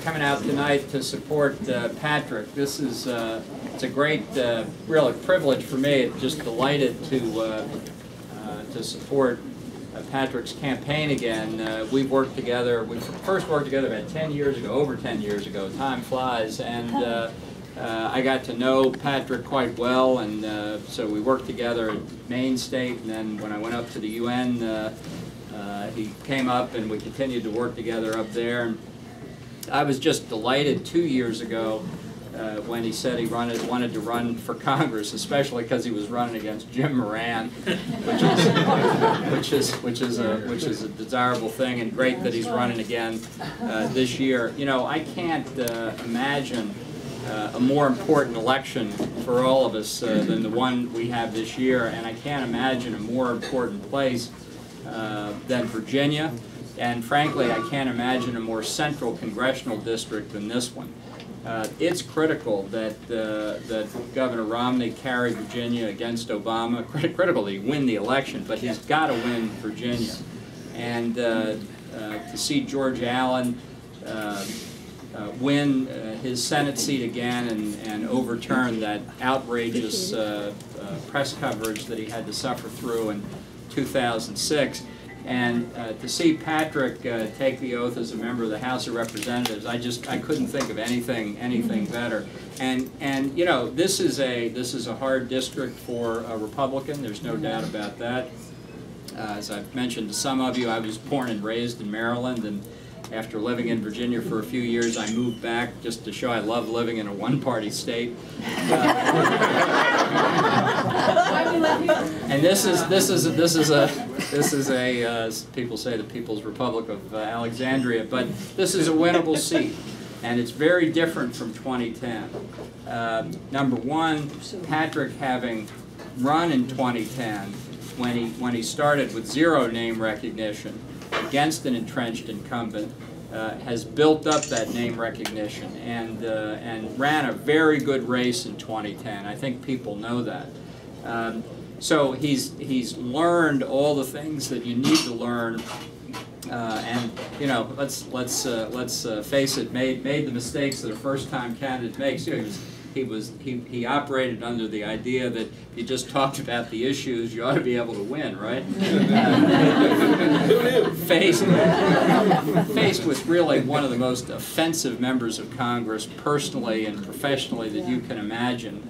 coming out tonight to support Patrick. This is it's a great, really privilege for me. I'm just delighted to support Patrick's campaign again. We've worked together. We first worked together about 10 years ago, over 10 years ago. Time flies, and I got to know Patrick quite well, and so we worked together at Maine State, and then when I went up to the UN, he came up, and we continued to work together up there. And I was just delighted 2 years ago when he said he wanted to run for Congress, especially because he was running against Jim Moran, which is a desirable thing, and great that he's running again this year. You know, I can't imagine a more important election for all of us than the one we have this year, and I can't imagine a more important place than Virginia, and frankly, I can't imagine a more central congressional district than this one. It's critical that that Governor Romney carry Virginia against Obama. Critical that he win the election, but he's got to win Virginia. And to see George Allen win his Senate seat again and overturn that outrageous press coverage that he had to suffer through in 2006, and to see Patrick take the oath as a member of the House of Representatives, I couldn't think of anything better. And you know, this is a hard district for a Republican. There's no doubt about that. As I've mentioned to some of you, I was born and raised in Maryland, and after living in Virginia for a few years, I moved back just to show I love living in a one-party state. And this is a people say the People's Republic of Alexandria, but this is a winnable seat, and it's very different from 2010. Number one, Patrick, having run in 2010 when he started with zero name recognition against an entrenched incumbent, has built up that name recognition and ran a very good race in 2010. I think people know that. So he's learned all the things that you need to learn, and you know, let's face it, made the mistakes that a first-time candidate makes. You know, he operated under the idea that if you just talked about the issues, you ought to be able to win, right? Faced with really one of the most offensive members of Congress, personally and professionally, that you can imagine.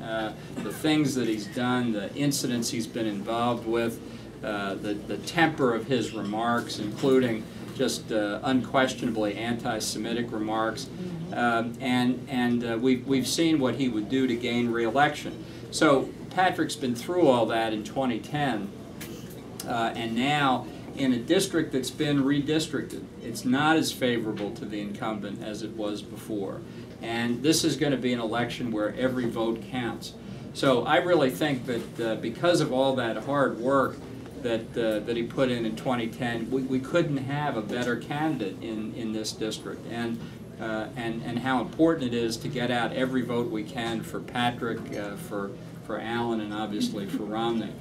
The things that he's done, the incidents he's been involved with, the temper of his remarks, including just unquestionably anti-Semitic remarks, and we've seen what he would do to gain re-election. So Patrick's been through all that in 2010, and now in a district that's been redistricted. It's not as favorable to the incumbent as it was before, and this is going to be an election where every vote counts. So I really think that because of all that hard work that he put in 2010, we couldn't have a better candidate in this district, and how important it is to get out every vote we can for Patrick, for Allen, and obviously for Romney.